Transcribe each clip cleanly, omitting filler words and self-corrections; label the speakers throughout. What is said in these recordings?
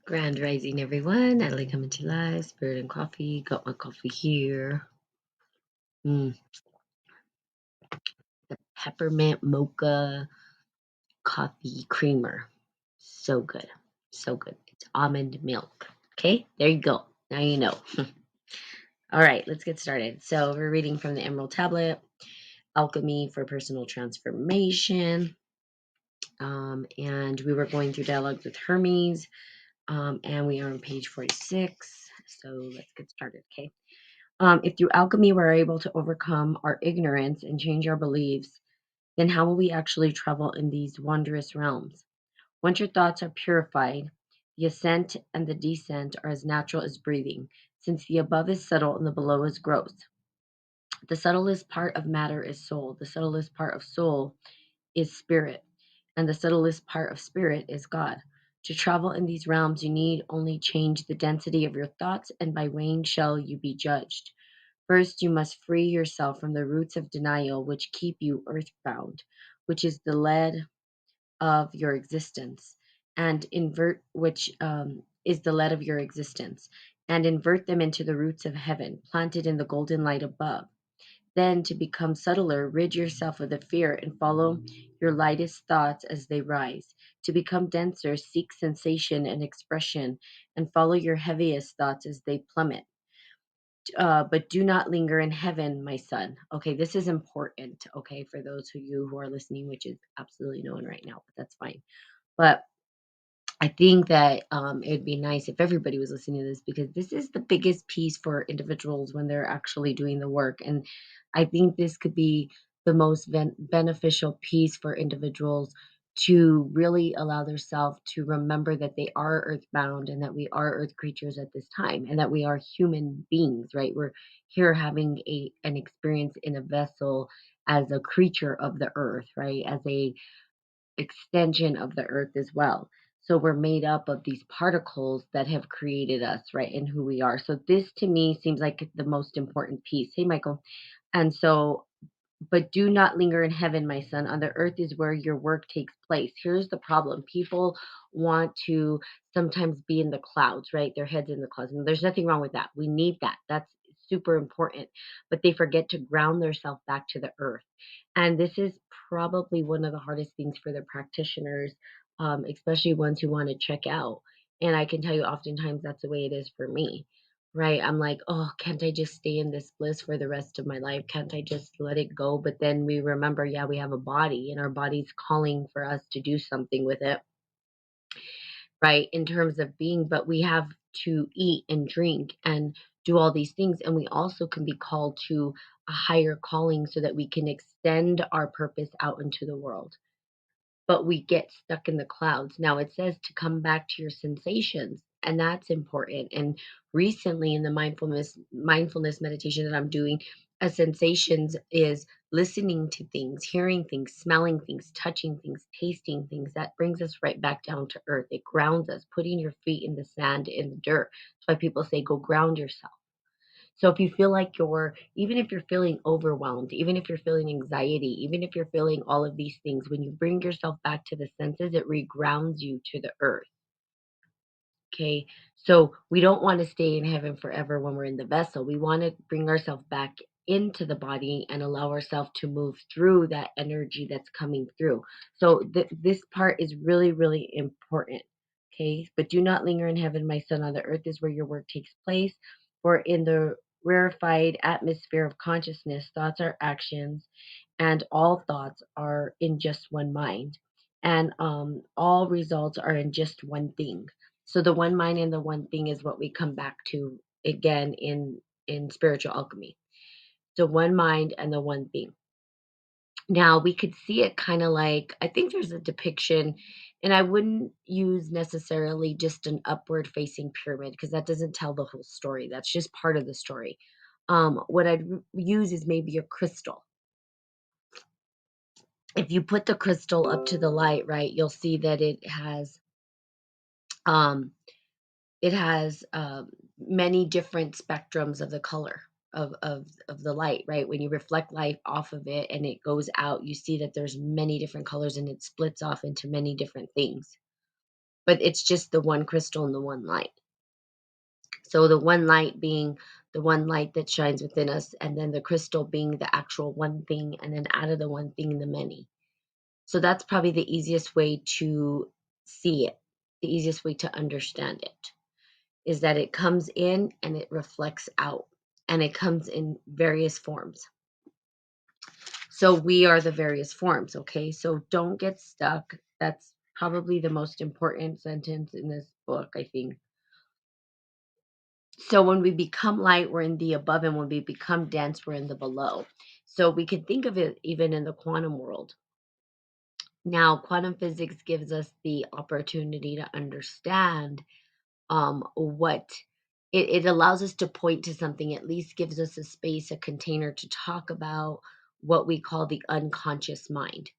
Speaker 1: Grand rising, everyone. Natalie coming to you live. Spirit and coffee. Got my coffee here. The peppermint mocha coffee creamer. So good. So good. It's almond milk. Okay, there you go. Now you know. All right, let's get started. So we're reading from the Emerald Tablet, Alchemy for Personal Transformation. And we were going through dialogues with Hermes. And we are on page 46. So let's get started, okay? If through alchemy we're able to overcome our ignorance and change our beliefs, then how will we actually travel in these wondrous realms? Once your thoughts are purified, the ascent and the descent are as natural as breathing, since the above is subtle and the below is gross. The subtlest part of matter is soul, the subtlest part of soul is spirit, and the subtlest part of spirit is God. To travel in these realms, you need only change the density of your thoughts, and by weighing shall you be judged. First, you must free yourself from the roots of denial which keep you earthbound, which is the lead of your existence, and invert which is the lead of your existence, and invert them into the roots of heaven, planted in the golden light above. Then, to become subtler, rid yourself of the fear and follow your lightest thoughts as they rise. To become denser, seek sensation and expression, and follow your heaviest thoughts as they plummet. But do not linger in heaven, my son. Okay, this is important. Okay, for those of you who are listening, which is absolutely no one right now, but that's fine. But I think that it would be nice if everybody was listening to this because this is the biggest piece for individuals when they're actually doing the work. And I think this could be the most beneficial piece for individuals to really allow themselves to remember that they are earthbound and that we are earth creatures at this time and that we are human beings, right? We're here having an experience in a vessel as a creature of the earth, right? As a extension of the earth as well. So we're made up of these particles that have created us, right, and who we are. So this to me seems like the most important piece. Hey, Michael. And so, but do not linger in heaven, my son. On the earth is where your work takes place. Here's the problem. People want to sometimes be in the clouds, right? Their heads in the clouds. And there's nothing wrong with that. We need that. That's super important. But they forget to ground themselves back to the earth. And this is probably one of the hardest things for the practitioners, especially ones who want to check out. And I can tell you, oftentimes that's the way it is for me, right? I'm like, oh, can't I just stay in this bliss for the rest of my life? Can't I just let it go? But then we remember, yeah, we have a body and our body's calling for us to do something with it, right? In terms of being, but we have to eat and drink and do all these things. And we also can be called to a higher calling so that we can extend our purpose out into the world, but we get stuck in the clouds. Now it says to come back to your sensations, and that's important. And recently in the mindfulness meditation that I'm doing, a sensations is listening to things, hearing things, smelling things, touching things, tasting things. That brings us right back down to earth. It grounds us, putting your feet in the sand, in the dirt. That's why people say go ground yourself. So if you feel like even if you're feeling overwhelmed, even if you're feeling anxiety, even if you're feeling all of these things, when you bring yourself back to the senses, it regrounds you to the earth. Okay. So we don't want to stay in heaven forever when we're in the vessel. We want to bring ourselves back into the body and allow ourselves to move through that energy that's coming through. So this part is really, really important. Okay. But do not linger in heaven, my son. On the earth is where your work takes place. For in the rarefied atmosphere of consciousness, thoughts are actions, and all thoughts are in just one mind. And all results are in just one thing. So the one mind and the one thing is what we come back to again in spiritual alchemy. So one mind and the one thing. Now we could see it kind of like I think there's a depiction, and I wouldn't use necessarily just an upward facing pyramid because that doesn't tell the whole story. That's just part of the story. What I'd use is maybe a crystal. If you put the crystal up to the light, right, you'll see that um, it has many different spectrums of the color of the light, right? When you reflect light off of it and it goes out, you see that there's many different colors and it splits off into many different things. but it's just the one crystal and the one light. So the one light being the one light that shines within us, and then the crystal being the actual one thing, and then out of the one thing, the many. So that's probably the easiest way to see it, the easiest way to understand it, is that it comes in and it reflects out, and it comes in various forms. So we are the various forms, okay? So don't get stuck. That's probably the most important sentence in this book, I think. So when we become light, we're in the above, and when we become dense, we're in the below. So we can think of it even in the quantum world. Now, quantum physics gives us the opportunity to understand what it allows us to point to something, at least gives us a space, a container to talk about what we call the unconscious mind.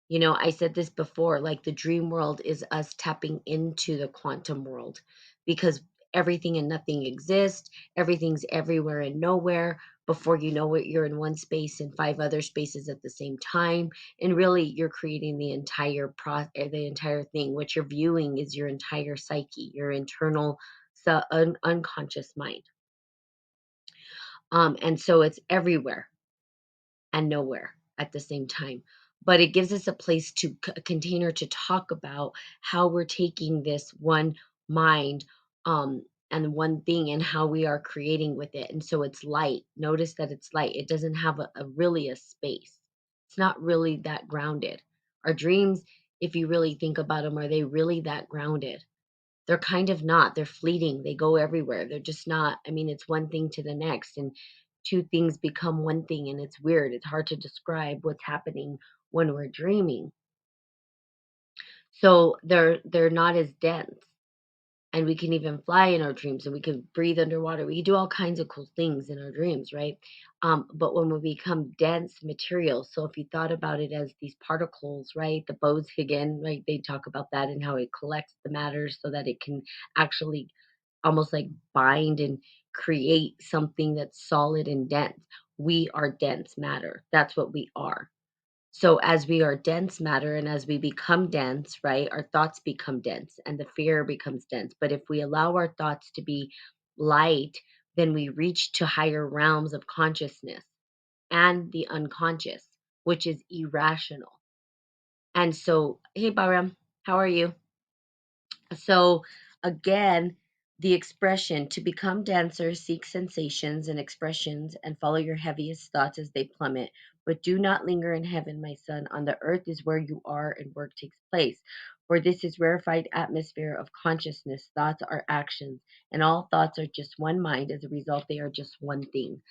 Speaker 1: You know, I said this before, like the dream world is us tapping into the quantum world because everything and nothing exists. Everything's everywhere and nowhere. Before you know it, you're in one space and five other spaces at the same time. And really, you're creating the entire thing. What you're viewing is your entire psyche, your internal unconscious mind. And so it's everywhere and nowhere at the same time. But it gives us a place to a container to talk about how we're taking this one mind and one thing and how we are creating with it. And so it's light. Notice that it's light. It doesn't have a really a space. It's not really that grounded. Our dreams, if you really think about them, are they really that grounded? They're kind of not. They're fleeting. They go everywhere. They're just not. I mean, it's one thing to the next, and two things become one thing, and it's weird. It's hard to describe what's happening when we're dreaming. So they're not as dense, and we can even fly in our dreams, and we can breathe underwater. We can do all kinds of cool things in our dreams, right? But when we become dense material, so if you thought about it as these particles, right? The Boson, right? They talk about that and how it collects the matter so that it can actually almost like bind and create something that's solid and dense. We are dense matter. That's what we are. So as we are dense matter and as we become dense, right, our thoughts become dense and the fear becomes dense. But if we allow our thoughts to be light, then we reach to higher realms of consciousness and the unconscious, which is irrational. And so, hey, Baram, how are you? So again, the expression to become denser, seek sensations and expressions and follow your heaviest thoughts as they plummet. But do not linger in heaven, my son. On the earth is where you are and work takes place. For this is rarefied atmosphere of consciousness. Thoughts are actions, and all thoughts are just one mind. As a result, they are just one thing.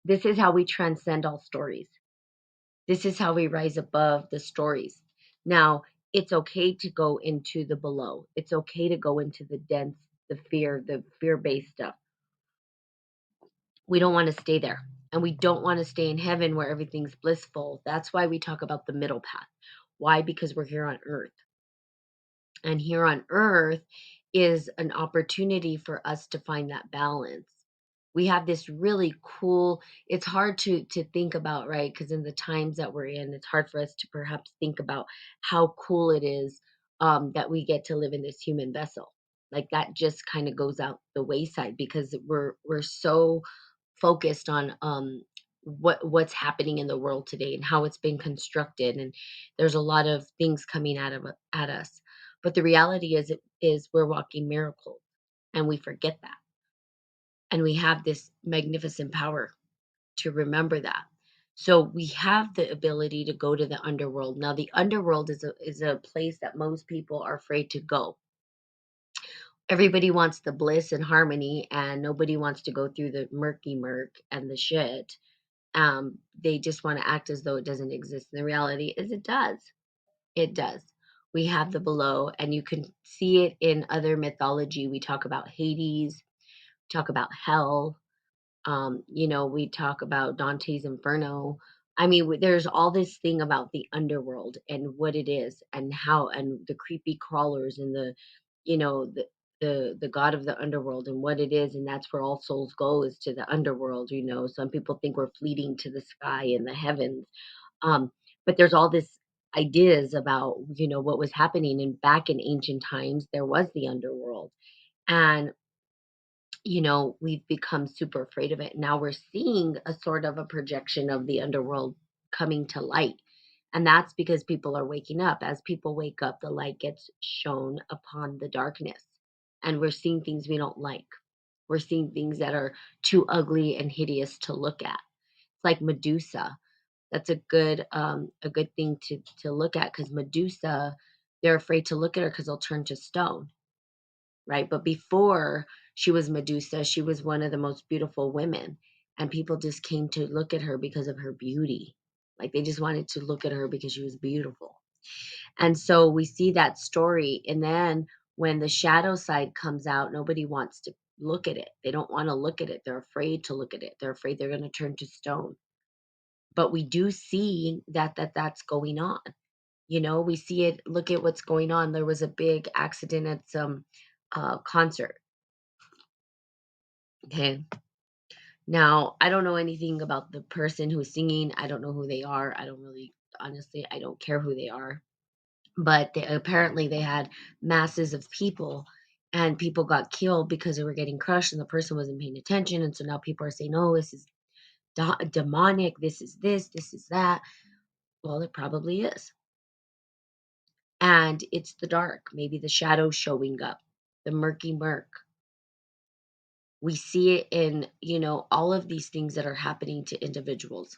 Speaker 1: This is how we transcend all stories. This is how we rise above the stories. Now, it's okay to go into the below. It's okay to go into the dense, the fear based stuff. We don't want to stay there. And we don't want to stay in heaven where everything's blissful. That's why we talk about the middle path. Why? Because we're here on earth. And here on earth is an opportunity for us to find that balance. We have this really cool, it's hard to think about, right? Because in the times that we're in, it's hard for us to perhaps think about how cool it is that we get to live in this human vessel. Like that just kind of goes out the wayside because we're so focused on what's happening in the world today and how it's been constructed, and there's a lot of things coming at us. But the reality is we're walking miracles, and we forget that, and we have this magnificent power to remember that. So we have the ability to go to the underworld. Now the underworld is a place that most people are afraid to go. Everybody wants the bliss and harmony, and nobody wants to go through the murky murk and the shit. They just want to act as though it doesn't exist. And the reality is it does. It does. We have the below, and you can see it in other mythology. We talk about Hades, talk about hell. We talk about Dante's Inferno. I mean, there's all this thing about the underworld and what it is, and how, and the creepy crawlers, and you know, the the god of the underworld and what it is, and that's where all souls go, is to the underworld. Some people think we're fleeting to the sky and the heavens, but there's all this. ideas about, what was happening. And back in ancient times, there was the underworld. And, we've become super afraid of it. Now we're seeing a sort of a projection of the underworld coming to light. And that's because people are waking up. As people wake up, the light gets shown upon the darkness. And we're seeing things we don't like. We're seeing things that are too ugly and hideous to look at. It's like Medusa. That's a good thing to look at, because Medusa, they're afraid to look at her because they'll turn to stone, right? But before she was Medusa, she was one of the most beautiful women, and people just came to look at her because of her beauty. Like they just wanted to look at her because she was beautiful. And so we see that story, and then when the shadow side comes out, nobody wants to look at it. They don't want to look at it. They're afraid to look at it. They're afraid they're going to turn to stone. But we do see that's going on. We see it. Look at what's going on. There was a big accident at some concert. Okay. Now, I don't know anything about the person who's singing. I don't know who they are. I don't really, honestly, I don't care who they are. But apparently, they had masses of people, and people got killed because they were getting crushed, and the person wasn't paying attention. And so now people are saying, "Oh, this is demonic. This is that." Well, it probably is. And it's the dark, maybe the shadow showing up, the murky murk. We see it in, all of these things that are happening to individuals.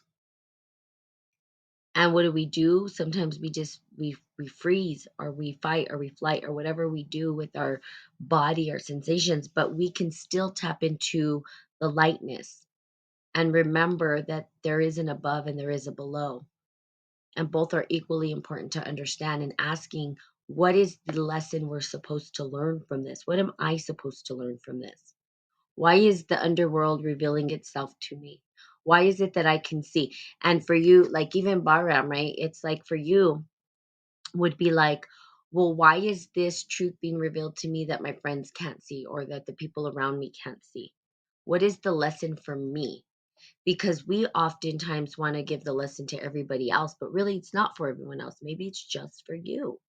Speaker 1: And what do? Sometimes we freeze, or we fight, or we flight, or whatever we do with our body, our sensations, but we can still tap into the lightness and remember that there is an above and there is a below. And both are equally important to understand, and asking, what is the lesson we're supposed to learn from this? What am I supposed to learn from this? Why is the underworld revealing itself to me? Why is it that I can see? And for you, like even Bahram, right? It's like for you would be like, well, why is this truth being revealed to me that my friends can't see, or that the people around me can't see? What is the lesson for me? Because we oftentimes want to give the lesson to everybody else, but really it's not for everyone else. Maybe it's just for you.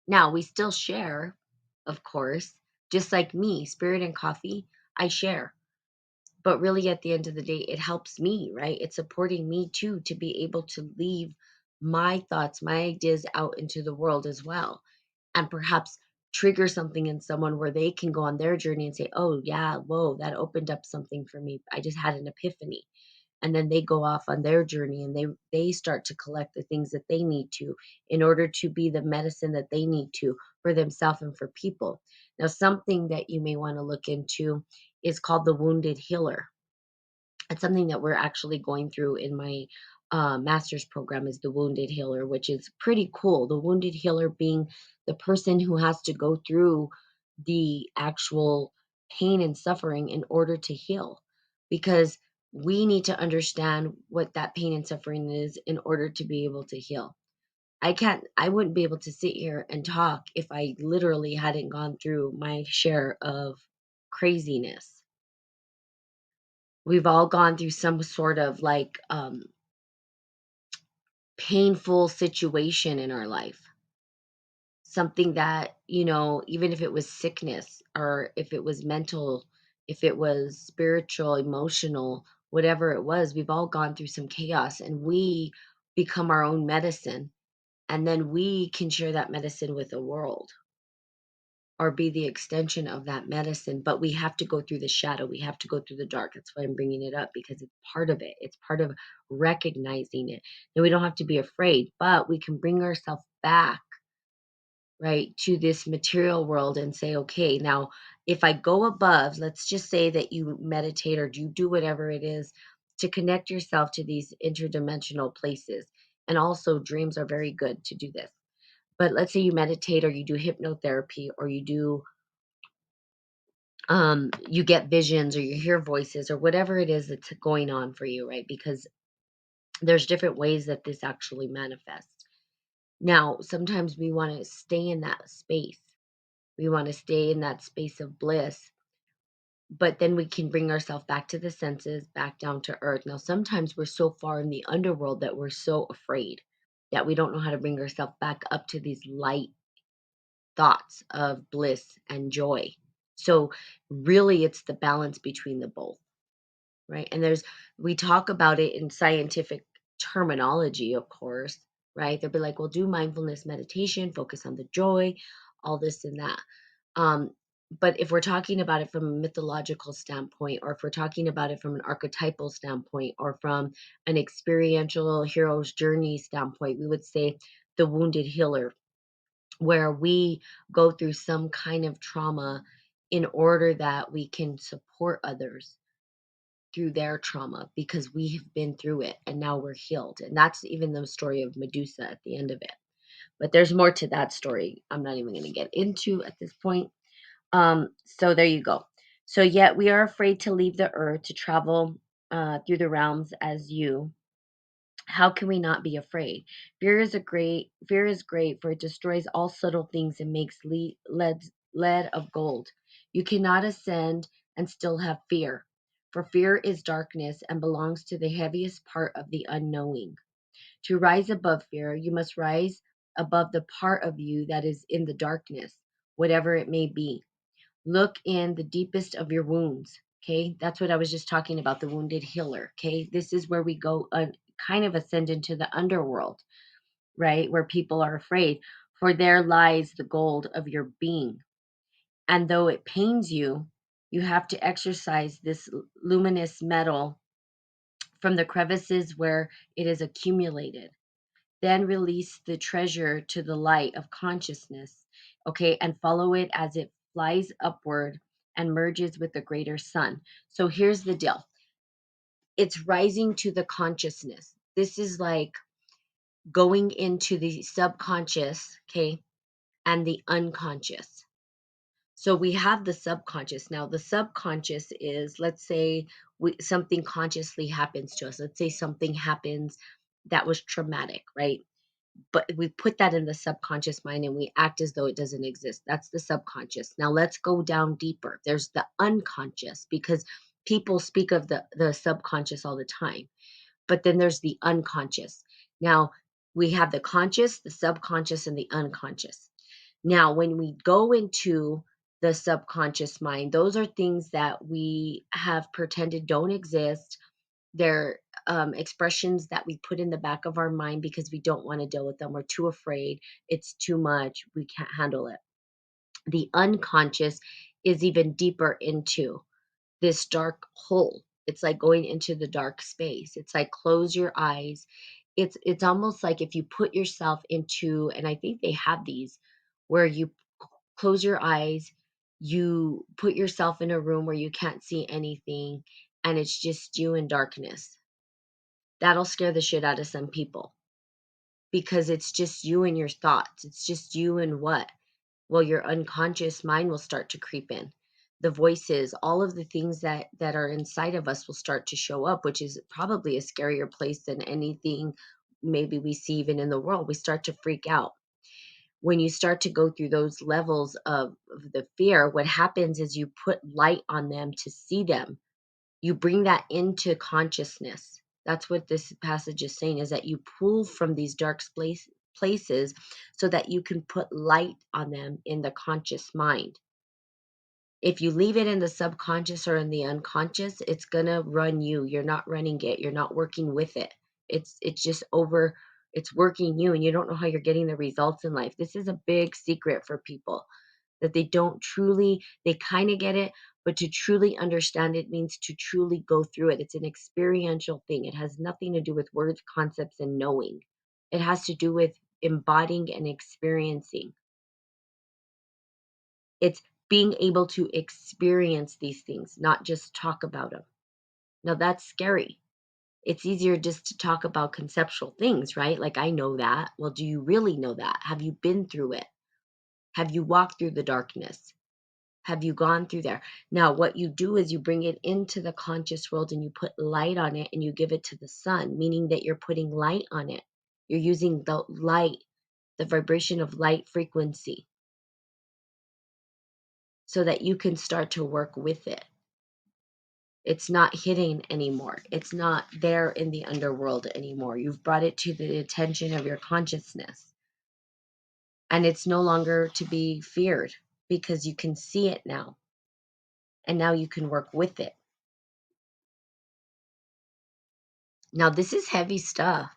Speaker 1: Now, we still share, of course, just like me, Spirit and Coffee, I share. But really, at the end of the day, it helps me, right? It's supporting me too, to be able to leave my thoughts, my ideas out into the world as well. And perhaps trigger something in someone where they can go on their journey and say, oh, yeah, whoa, that opened up something for me. I just had an epiphany. And then they go off on their journey, and they start to collect the things that they need to, in order to be the medicine that they need to for themselves and for people. Now, something that you may want to look into is called the wounded healer. It's something that we're actually going through in my master's program, is the wounded healer, which is pretty cool. The wounded healer being the person who has to go through the actual pain and suffering in order to heal, because we need to understand what that pain and suffering is in order to be able to heal. I wouldn't be able to sit here and talk if I literally hadn't gone through my share of craziness. We've all gone through some sort of like painful situation in our life. Something that, even if it was sickness, or if it was mental, if it was spiritual, emotional, whatever it was, we've all gone through some chaos, and we become our own medicine. And then we can share that medicine with the world, or be the extension of that medicine. But we have to go through the shadow. We have to go through the dark. That's why I'm bringing it up, because it's part of it. It's part of recognizing it. And we don't have to be afraid, but we can bring ourselves back, right, to this material world, and say, okay, now if I go above, let's just say that you meditate, or you do whatever it is to connect yourself to these interdimensional places. And also, dreams are very good to do this. But let's say you meditate, or you do hypnotherapy, or you get visions, or you hear voices, or whatever it is that's going on for you, right? Because there's different ways that this actually manifests. Now, sometimes we want to stay in that space. We want to stay in that space of bliss, but then we can bring ourselves back to the senses, back down to earth. Now, sometimes we're so far in the underworld that we're so afraid that we don't know how to bring ourselves back up to these light thoughts of bliss and joy. So really it's the balance between the both, right? And we talk about it in scientific terminology, of course, right? They'll be like, well, do mindfulness meditation, focus on the joy, all this and that. Um, but if we're talking about it from a mythological standpoint, or if we're talking about it from an archetypal standpoint, or from an experiential hero's journey standpoint, we would say the wounded healer, where we go through some kind of trauma in order that we can support others through their trauma because we have been through it and now we're healed. And that's even the story of Medusa at the end of it. But there's more to that story. I'm not even going to get into at this point. So there you go. So yet we are afraid to leave the earth to travel through the realms as you. How can we not be afraid? Fear is great, for it destroys all subtle things and makes lead of gold. You cannot ascend and still have fear, for fear is darkness and belongs to the heaviest part of the unknowing. To rise above fear, you must rise above the part of you that is in the darkness, whatever it may be. Look in the deepest of your wounds. Okay, that's what I was just talking about, the wounded healer. Okay, this is where we go kind of ascend into the underworld, right? Where people are afraid, for there lies the gold of your being. And though it pains you, you have to exercise this luminous metal from the crevices where it is accumulated. Then release the treasure to the light of consciousness, okay, and follow it as it flies upward and merges with the greater sun. So here's the deal, it's rising to the consciousness. This is like going into the subconscious, okay, and the unconscious. So we have the subconscious. Now, the subconscious is, let's say, something consciously happens to us. Let's say something happens that was traumatic, right? But we put that in the subconscious mind and we act as though it doesn't exist. That's the subconscious. Now let's go down deeper. There's the unconscious, because people speak of the subconscious all the time. But then there's the unconscious. Now we have the conscious, the subconscious, and the unconscious. Now, when we go into the subconscious mind, those are things that we have pretended don't exist. They're expressions that we put in the back of our mind because we don't want to deal with them. We're too afraid. It's too much. We can't handle it. The unconscious is even deeper into this dark hole. It's like going into the dark space. It's like close your eyes. It's almost like if you put yourself into, and I think they have these where you close your eyes, you put yourself in a room where you can't see anything and it's just you in darkness. That'll scare the shit out of some people because it's just you and your thoughts. It's just you and what? Well, your unconscious mind will start to creep in. The voices, all of the things that are inside of us will start to show up, which is probably a scarier place than anything maybe we see even in the world. We start to freak out. When you start to go through those levels of the fear, what happens is you put light on them to see them. You bring that into consciousness. That's what this passage is saying, is that you pull from these dark places so that you can put light on them in the conscious mind. If you leave it in the subconscious or in the unconscious, it's going to run you. You're not running it. You're not working with it. It's just over, it's working you, and you don't know how you're getting the results in life. This is a big secret for people, that they don't truly, they kind of get it, but to truly understand it means to truly go through it. It's an experiential thing. It has nothing to do with words, concepts, and knowing. It has to do with embodying and experiencing. It's being able to experience these things, not just talk about them. Now that's scary. It's easier just to talk about conceptual things, right? Like, I know that. Well, do you really know that? Have you been through it? Have you walked through the darkness? Have you gone through there? Now, what you do is you bring it into the conscious world and you put light on it and you give it to the sun, meaning that you're putting light on it. You're using the light, the vibration of light frequency, so that you can start to work with it. It's not hidden anymore. It's not there in the underworld anymore. You've brought it to the attention of your consciousness. And it's no longer to be feared because you can see it now. And now you can work with it. Now, this is heavy stuff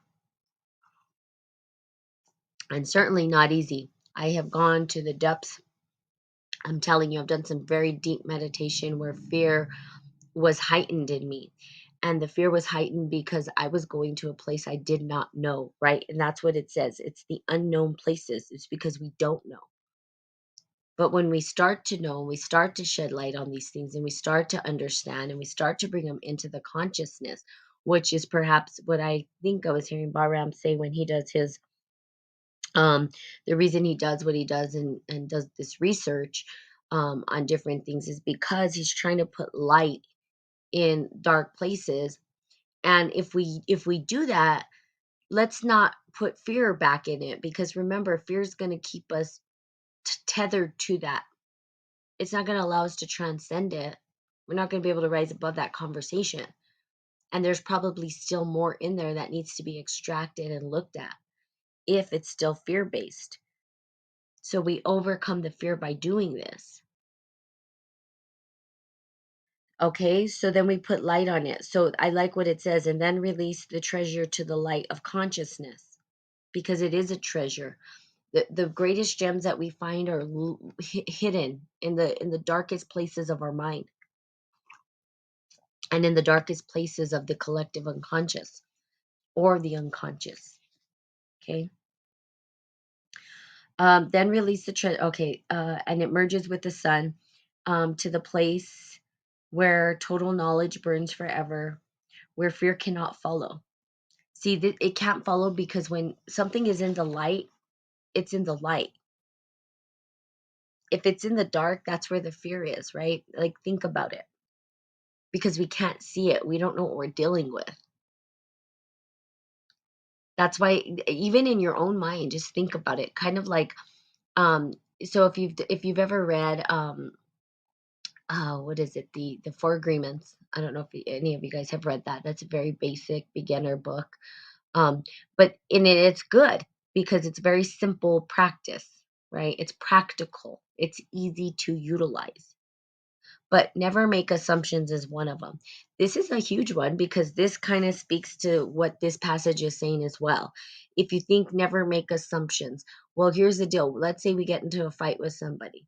Speaker 1: and certainly not easy. I have gone to the depths. I'm telling you, I've done some very deep meditation where fear was heightened in me. And the fear was heightened because I was going to a place I did not know, right? And that's what it says. It's the unknown places. It's because we don't know. But when we start to know, we start to shed light on these things and we start to understand and we start to bring them into the consciousness, which is perhaps what I think I was hearing Bahram say when he does his, the reason he does what he does and does this research on different things is because he's trying to put light in dark places. And if we do that, let's not put fear back in it, because remember, fear is going to keep us tethered to that. It's not going to allow us to transcend it. We're not going to be able to rise above that conversation. And there's probably still more in there that needs to be extracted and looked at if it's still fear based. So we overcome the fear by doing this. Okay, so then we put light on it. So I like what it says, and then release the treasure to the light of consciousness, because it is a treasure. The greatest gems that we find are hidden in the darkest places of our mind and in the darkest places of the collective unconscious or the unconscious. Okay. Then release the okay, and it merges with the sun to the place where total knowledge burns forever, where fear cannot follow. See, it can't follow because when something is in the light, it's in the light. If it's in the dark, that's where the fear is, right? Like, think about it. Because we can't see it, we don't know what we're dealing with. That's why, even in your own mind, just think about it. Kind of like, um, so if you've ever read, what is it, the Four Agreements? I don't know if any of you guys have read that. That's a very basic beginner book. But in it, it's good because it's very simple practice, right? It's practical. It's easy to utilize. But never make assumptions is one of them. This is a huge one because this kind of speaks to what this passage is saying as well. If you think never make assumptions, well, here's the deal. Let's say we get into a fight with somebody,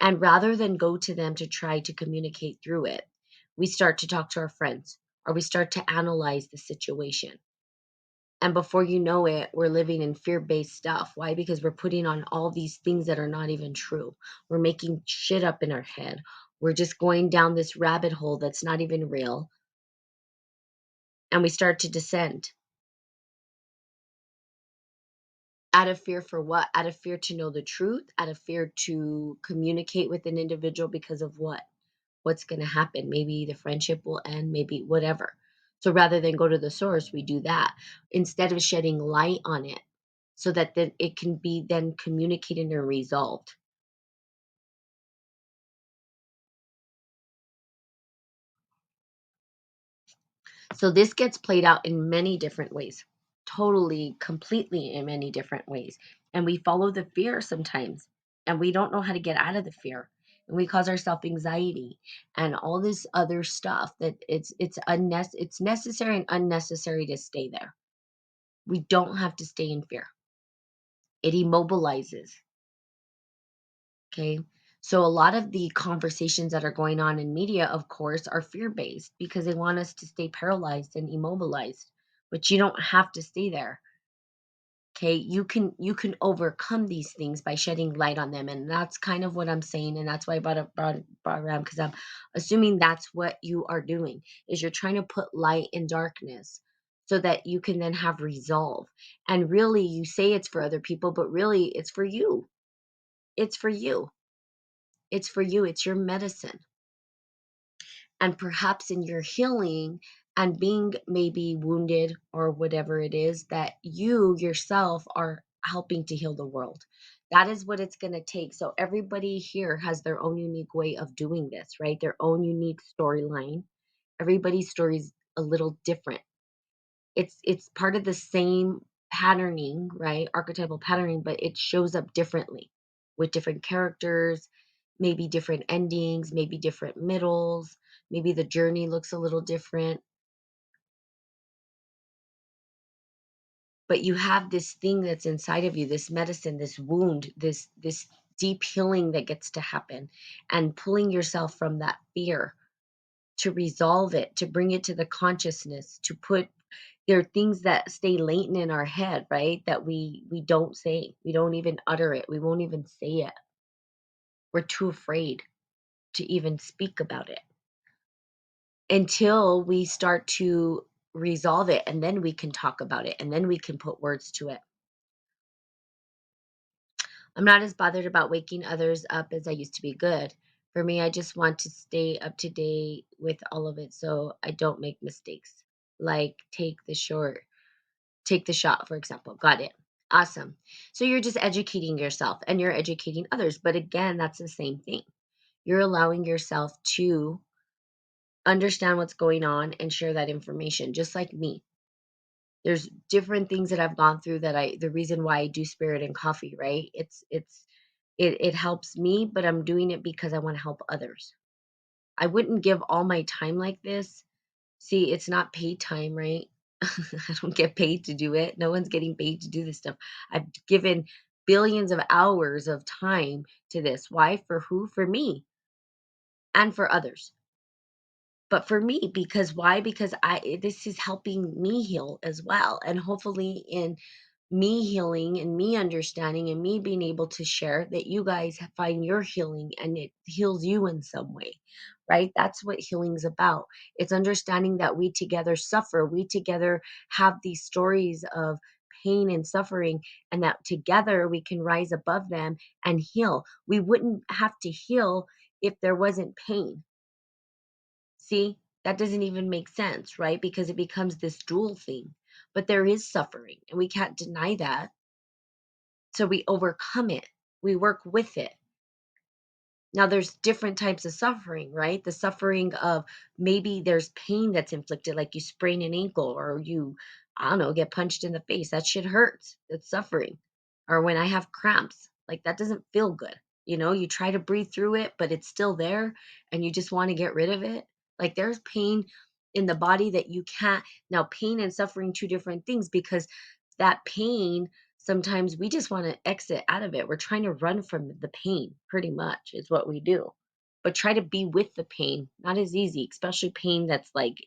Speaker 1: and rather than go to them to try to communicate through it, we start to talk to our friends or we start to analyze the situation. And before you know it, we're living in fear based stuff. Why? Because we're putting on all these things that are not even true. We're making shit up in our head. We're just going down this rabbit hole that's not even real. And we start to descend out of fear for what? Out of fear to know the truth, out of fear to communicate with an individual because of what? What's going to happen? Maybe the friendship will end, maybe whatever. So rather than go to the source, we do that instead of shedding light on it so that then it can be then communicated and resolved. So this gets played out in many different ways, totally, completely in many different ways. And we follow the fear sometimes, and we don't know how to get out of the fear. And we cause ourselves anxiety and all this other stuff that it's necessary and unnecessary to stay there. We don't have to stay in fear. It immobilizes. Okay. So a lot of the conversations that are going on in media, of course, are fear-based because they want us to stay paralyzed and immobilized. But you don't have to stay there. Okay. You can overcome these things by shedding light on them. And that's kind of what I'm saying. And that's why I brought around, because I'm assuming that's what you are doing, is you're trying to put light in darkness so that you can then have resolve. And really you say it's for other people, but really it's for you. It's for you. It's for you. It's your medicine. And perhaps in your healing and being maybe wounded or whatever it is, that you yourself are helping to heal the world. That is what it's going to take. So everybody here has their own unique way of doing this, right? Their own unique storyline. Everybody's story is a little different. It's part of the same patterning, right? Archetypal patterning, but it shows up differently with different characters, maybe different endings, maybe different middles, maybe the journey looks a little different. But you have this thing that's inside of you, this medicine, this wound, this deep healing that gets to happen, and pulling yourself from that fear to resolve it, to bring it to the consciousness, to put there are things that stay latent in our head, right? That we don't say. We don't even utter it. We won't even say it. We're too afraid to even speak about it until we start to resolve it, and then we can talk about it, and then we can put words to it. I'm not as bothered about waking others up as I used to be. Good. For me, I just want to stay up to date with all of it so I don't make mistakes. Like take the shot, for example. Got it. Awesome. So you're just educating yourself and you're educating others. But again, that's the same thing. You're allowing yourself to understand what's going on and share that information, just like me. There's different things that I've gone through that the reason why I do spirit and coffee, right? It helps me, but I'm doing it because I want to help others. I wouldn't give all my time like this. See, it's not paid time, right? I don't get paid to do it. No one's getting paid to do this stuff. I've given billions of hours of time to this. Why? For who? For me and for others. But for me, because why? Because this is helping me heal as well. And hopefully in me healing and me understanding and me being able to share that you guys find your healing and it heals you in some way, right? That's what healing's about. It's understanding that we together suffer, we together have these stories of pain and suffering, and that together we can rise above them and heal. We wouldn't have to heal if there wasn't pain. See, that doesn't even make sense, right? Because it becomes this dual thing. But there is suffering, and we can't deny that. So we overcome it, we work with it. Now, there's different types of suffering, right? The suffering of maybe there's pain that's inflicted, like you sprain an ankle or you, I don't know, get punched in the face. That shit hurts. It's suffering. Or when I have cramps, like that doesn't feel good. You try to breathe through it, but it's still there and you just want to get rid of it. Like there's pain in the body that you can't. Now, pain and suffering, two different things because that pain sometimes we just want to exit out of it. We're trying to run from the pain, pretty much, is what we do. But try to be with the pain. Not as easy, especially pain that's like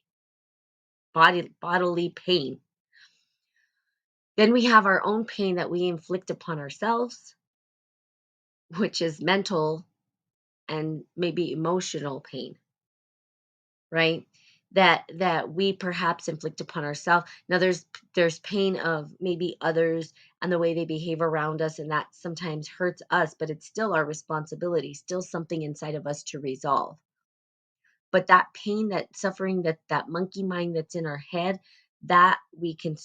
Speaker 1: bodily pain. Then we have our own pain that we inflict upon ourselves, which is mental and maybe emotional pain, right? That we perhaps inflict upon ourselves. Now there's pain of maybe others and the way they behave around us, and that sometimes hurts us, but it's still our responsibility, still something inside of us to resolve. But that pain, that suffering, that monkey mind that's in our head, that we can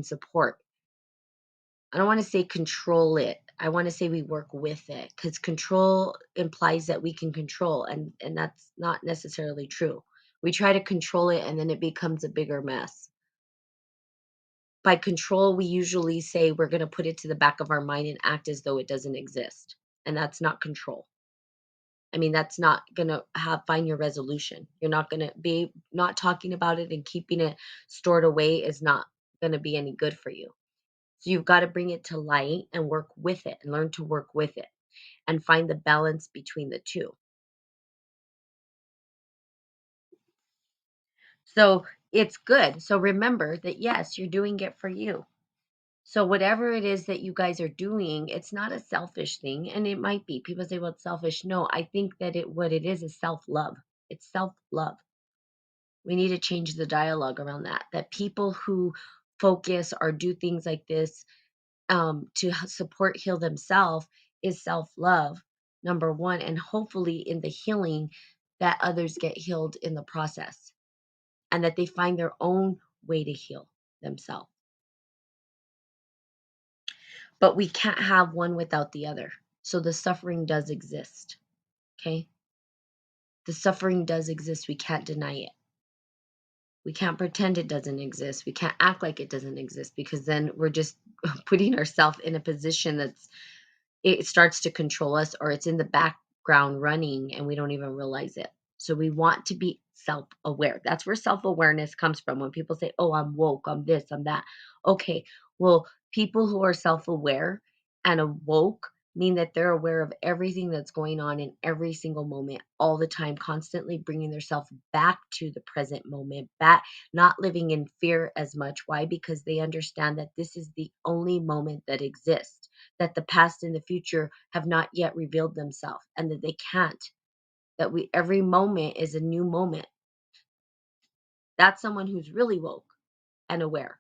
Speaker 1: support. I don't want to say control it. I want to say we work with it because control implies that we can control, and that's not necessarily true. We try to control it and then it becomes a bigger mess. By control, we usually say we're going to put it to the back of our mind and act as though it doesn't exist. And that's not control. I mean, that's not going to find your resolution. You're not going to be not talking about it and keeping it stored away is not going to be any good for you. So you've got to bring it to light and work with it and learn to work with it and find the balance between the two. So it's good. So remember that yes, you're doing it for you. So whatever it is that you guys are doing, it's not a selfish thing. And it might be. People say, well, it's selfish. No, I think that what it is self-love. It's self-love. We need to change the dialogue around that. That people who focus or do things like this to support heal themselves is self-love, number one, and hopefully in the healing that others get healed in the process and that they find their own way to heal themselves. But we can't have one without the other. So the suffering does exist. Okay? The suffering does exist. We can't deny it. We can't pretend it doesn't exist. We can't act like it doesn't exist, because then we're just putting ourselves in a position that's, it starts to control us, or it's in the background running and we don't even realize it. So we want to be self-aware. That's where self-awareness comes from. When people say, "Oh, I'm woke, I'm this, I'm that." Okay, well, people who are self-aware and awoke mean that they're aware of everything that's going on in every single moment, all the time, constantly bringing themselves back to the present moment, back, not living in fear as much. Why? Because they understand that this is the only moment that exists, that the past and the future have not yet revealed themselves, and that they can't, that we, every moment is a new moment. That's someone who's really woke and aware.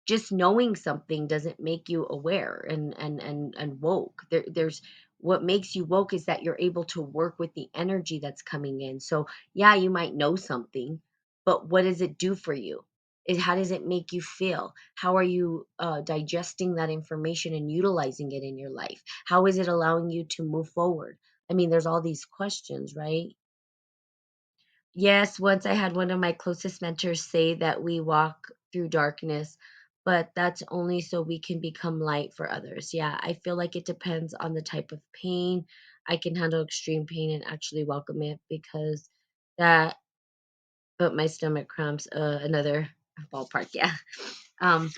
Speaker 1: Just knowing something doesn't make you aware and woke. There's, what makes you woke is that you're able to work with the energy that's coming in. So yeah, you might know something, but what does it do for you? Is, how does it make you feel? How are you digesting that information and utilizing it in your life? How is it allowing you to move forward? I mean, there's all these questions, right? Yes, once I had one of my closest mentors say that we walk through darkness, but that's only so we can become light for others. Yeah, I feel like it depends on the type of pain. I can handle extreme pain and actually welcome it, because that, but my stomach cramps, another ballpark. Yeah. Um,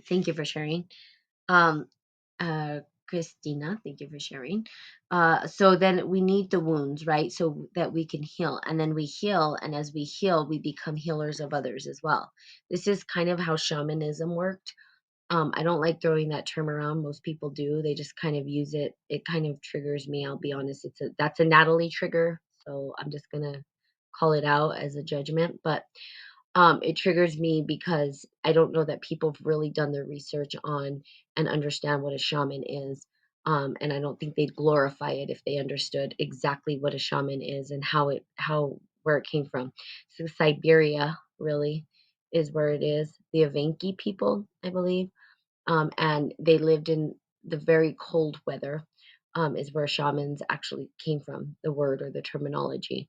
Speaker 1: thank you for sharing. Um, uh, Christina, thank you for sharing. So then we need the wounds, right? So that we can heal. And then we heal. And as we heal, we become healers of others as well. This is kind of how shamanism worked. I don't like throwing that term around. Most people do. They just kind of use it. It kind of triggers me. I'll be honest. That's a Natalie trigger. So I'm just going to call it out as a judgment. But it triggers me because I don't know that people have really done their research on and understand what a shaman is. And I don't think they'd glorify it if they understood exactly what a shaman is and where it came from. So Siberia really is where it is. The Evenki people, I believe, and they lived in the very cold weather. Is where shamans actually came from, the word or the terminology.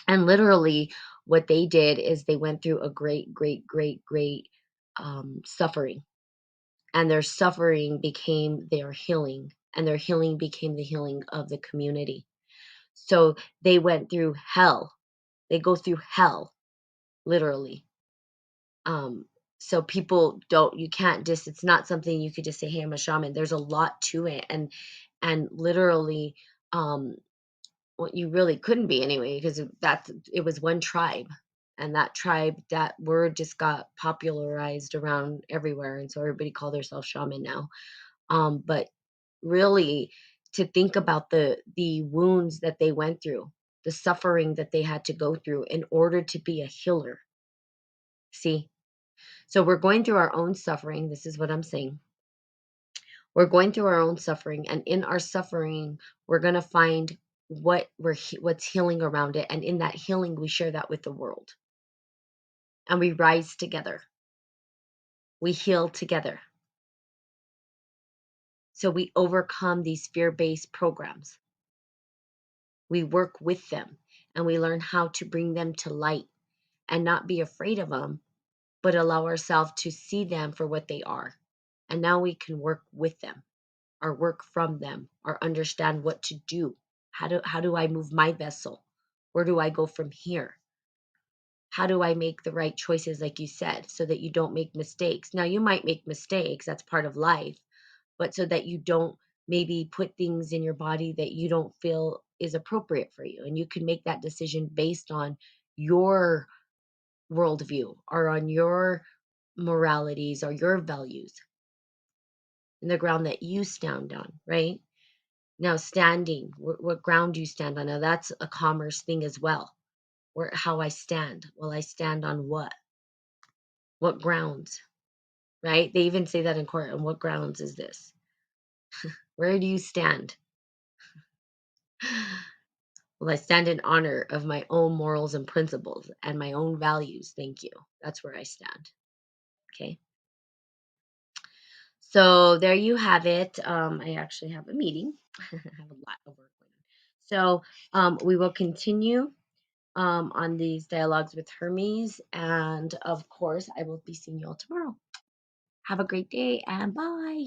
Speaker 1: And literally, what they did is they went through a great, great, great, great suffering. And their suffering became their healing. And their healing became the healing of the community. So they went through hell. They go through hell, literally. Um, so people don't, you can't just, it's not something you could just say, "Hey, I'm a shaman." There's a lot to it. And literally, um, well, you really couldn't be anyway, because it was one tribe, and that tribe, that word just got popularized around everywhere, and so everybody call themselves shaman now. But really, to think about the wounds that they went through, the suffering that they had to go through in order to be a healer. See, so we're going through our own suffering. This is what I'm saying. We're going through our own suffering, and in our suffering, we're going to find what's healing around it, and in that healing, we share that with the world, and we rise together. We heal together. So we overcome these fear-based programs. We work with them, and we learn how to bring them to light and not be afraid of them, but allow ourselves to see them for what they are. And now we can work with them, or work from them, or understand what to do. How do I move my vessel? Where do I go from here? How do I make the right choices, like you said, so that you don't make mistakes? Now, you might make mistakes, that's part of life, but so that you don't maybe put things in your body that you don't feel is appropriate for you. And you can make that decision based on your worldview, or on your moralities, or your values, and the ground that you stand on, right? Now, standing, what ground do you stand on? Now, that's a commerce thing as well. Where, how I stand. Well, I stand on what? What grounds, right? They even say that in court. On what grounds is this? Where do you stand? Well, I stand in honor of my own morals and principles and my own values. Thank you. That's where I stand. Okay. So there you have it. I actually have a meeting. I have a lot of work going on. So we will continue. on these dialogues with Hermes. And of course, I will be seeing you all tomorrow. Have a great day and bye.